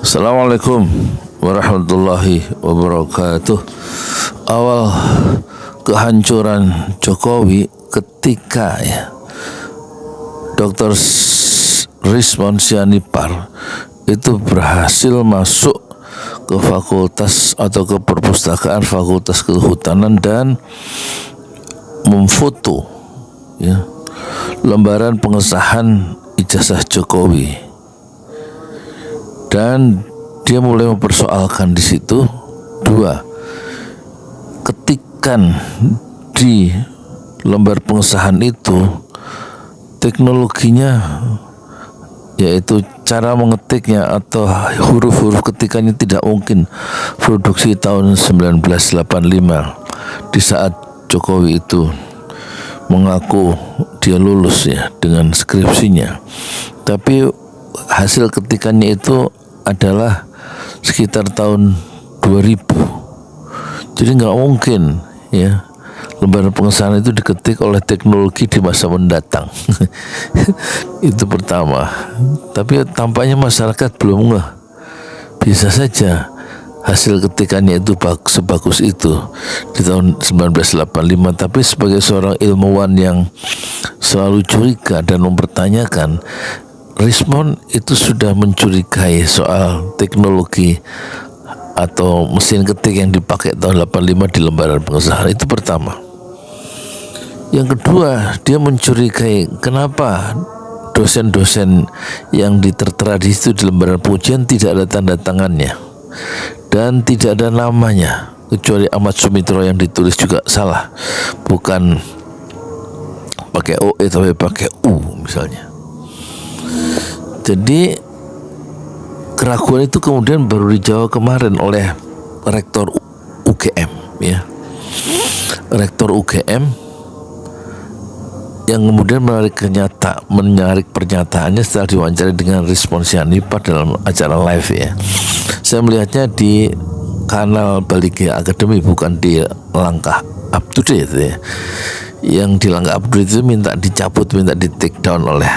Assalamualaikum warahmatullahi wabarakatuh. Awal kehancuran Jokowi ketika Dr. Rismon Sianipar itu berhasil masuk ke fakultas atau ke perpustakaan Fakultas Kehutanan dan memfoto lembaran pengesahan ijazah Jokowi. Dan dia mulai mempersoalkan di situ dua, ketikan di lembar pengesahan itu teknologinya, yaitu cara mengetiknya atau huruf-huruf ketikannya tidak mungkin produksi tahun 1985 di saat Jokowi itu mengaku dia lulus dengan skripsinya, tapi hasil ketikannya itu adalah sekitar tahun 2000. Jadi nggak mungkin lembaran pengesahan itu diketik oleh teknologi di masa mendatang. Itu pertama. Tapi tampaknya masyarakat belum ngeh. Bisa saja hasil ketikannya itu sebagus itu di tahun 1985, tapi sebagai seorang ilmuwan yang selalu curiga dan mempertanyakan, Rismon itu sudah mencurigai soal teknologi atau mesin ketik yang dipakai tahun 85 di lembaran pengesahan. Itu pertama. Yang kedua, dia mencurigai kenapa dosen-dosen yang ditertera di situ di lembaran pengujian tidak ada tanda tangannya dan tidak ada namanya, kecuali Ahmad Sumitro yang ditulis juga salah, bukan pakai OE tapi pakai U misalnya. Jadi keraguan itu kemudian baru dijawab kemarin oleh rektor UGM, rektor UGM yang kemudian menarik pernyataannya setelah diwawancari dengan Rismon Sianipar dalam acara live. Saya melihatnya di kanal Baligya Academy, bukan di Langkah Up to Date. Yang di Langkah Up to Date itu minta dicabut, minta di take down oleh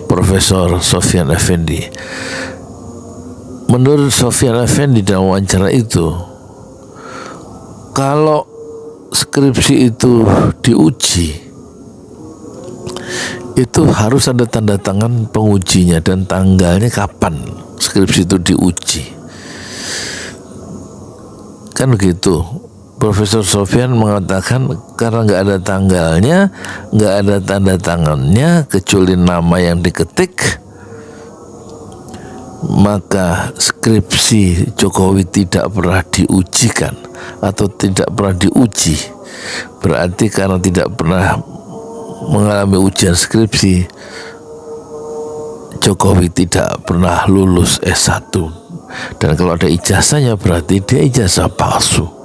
Profesor Sofyan Effendi. Menurut Sofyan Effendi dalam wawancara itu, kalau skripsi itu diuji, itu harus ada tanda tangan pengujinya dan tanggalnya kapan skripsi itu diuji. Kan begitu. Profesor Sofyan mengatakan karena nggak ada tanggalnya, nggak ada tanda tangannya, kecuali nama yang diketik, maka skripsi Jokowi tidak pernah diujikan atau tidak pernah diuji. Berarti karena tidak pernah mengalami ujian skripsi, Jokowi tidak pernah lulus S1. Dan kalau ada ijazahnya berarti dia ijazah palsu.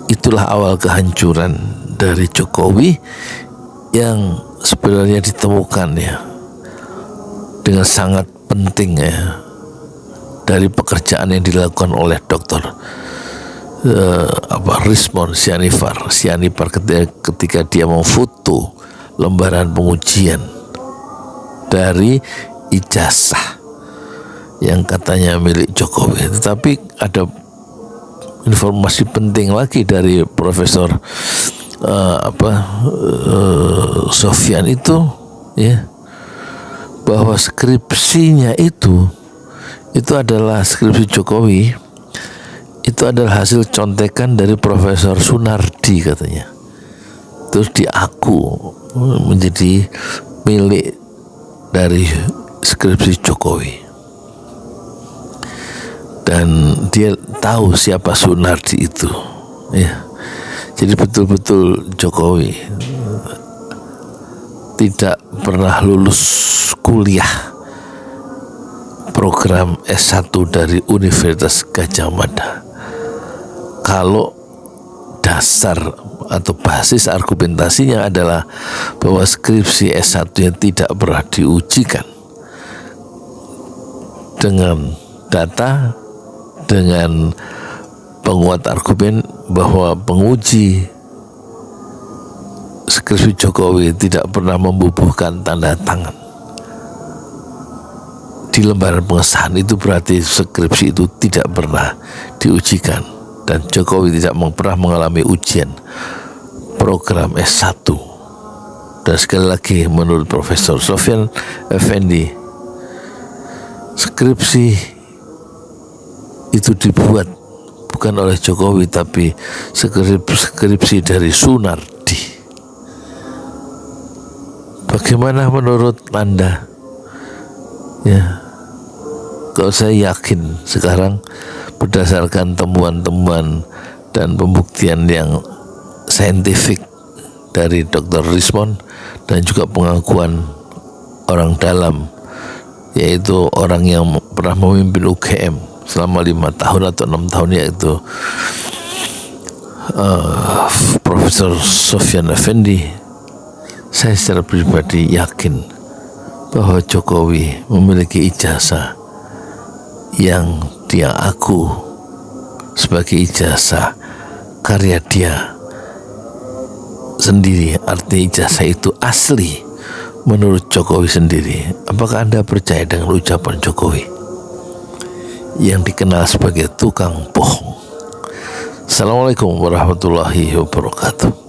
Itulah awal kehancuran dari Jokowi yang sebenarnya ditemukan dengan sangat penting dari pekerjaan yang dilakukan oleh Dr. Rismon Sianipar ketika dia memfoto lembaran pengujian dari ijazah yang katanya milik Jokowi. Tetapi ada informasi penting lagi dari Profesor Sofyan itu, bahwa skripsinya itu adalah skripsi Jokowi, itu adalah hasil contekan dari Profesor Sunardi katanya, terus diaku menjadi milik dari skripsi Jokowi. Dan dia tahu siapa Sunardi itu, Jadi betul-betul Jokowi tidak pernah lulus kuliah program S1 dari Universitas Gadjah Mada. Kalau dasar atau basis argumentasinya adalah bahwa skripsi S1-nya tidak pernah diujikan dengan data, dengan penguat argumen bahwa penguji skripsi Jokowi tidak pernah membubuhkan tanda tangan di lembaran pengesahan itu berarti skripsi itu tidak pernah diujikan, dan Jokowi tidak pernah mengalami ujian program S1. Dan sekali lagi, menurut Profesor Sofyan Effendi, skripsi itu dibuat bukan oleh Jokowi, tapi skripsi dari Sunardi. Bagaimana menurut Anda? Ya, kalau saya yakin sekarang berdasarkan temuan-temuan dan pembuktian yang saintifik dari Dr. Rismond dan juga pengakuan orang dalam, yaitu orang yang pernah memimpin UGM selama 5 tahun atau 6 tahun, yaitu Profesor Sofyan Effendi. Saya secara pribadi yakin bahwa Jokowi memiliki ijazah yang dia aku sebagai ijazah karya dia sendiri, artinya ijazah itu asli menurut Jokowi sendiri. Apakah Anda percaya dengan ucapan Jokowi yang dikenal sebagai tukang bohong? Assalamualaikum warahmatullahi wabarakatuh.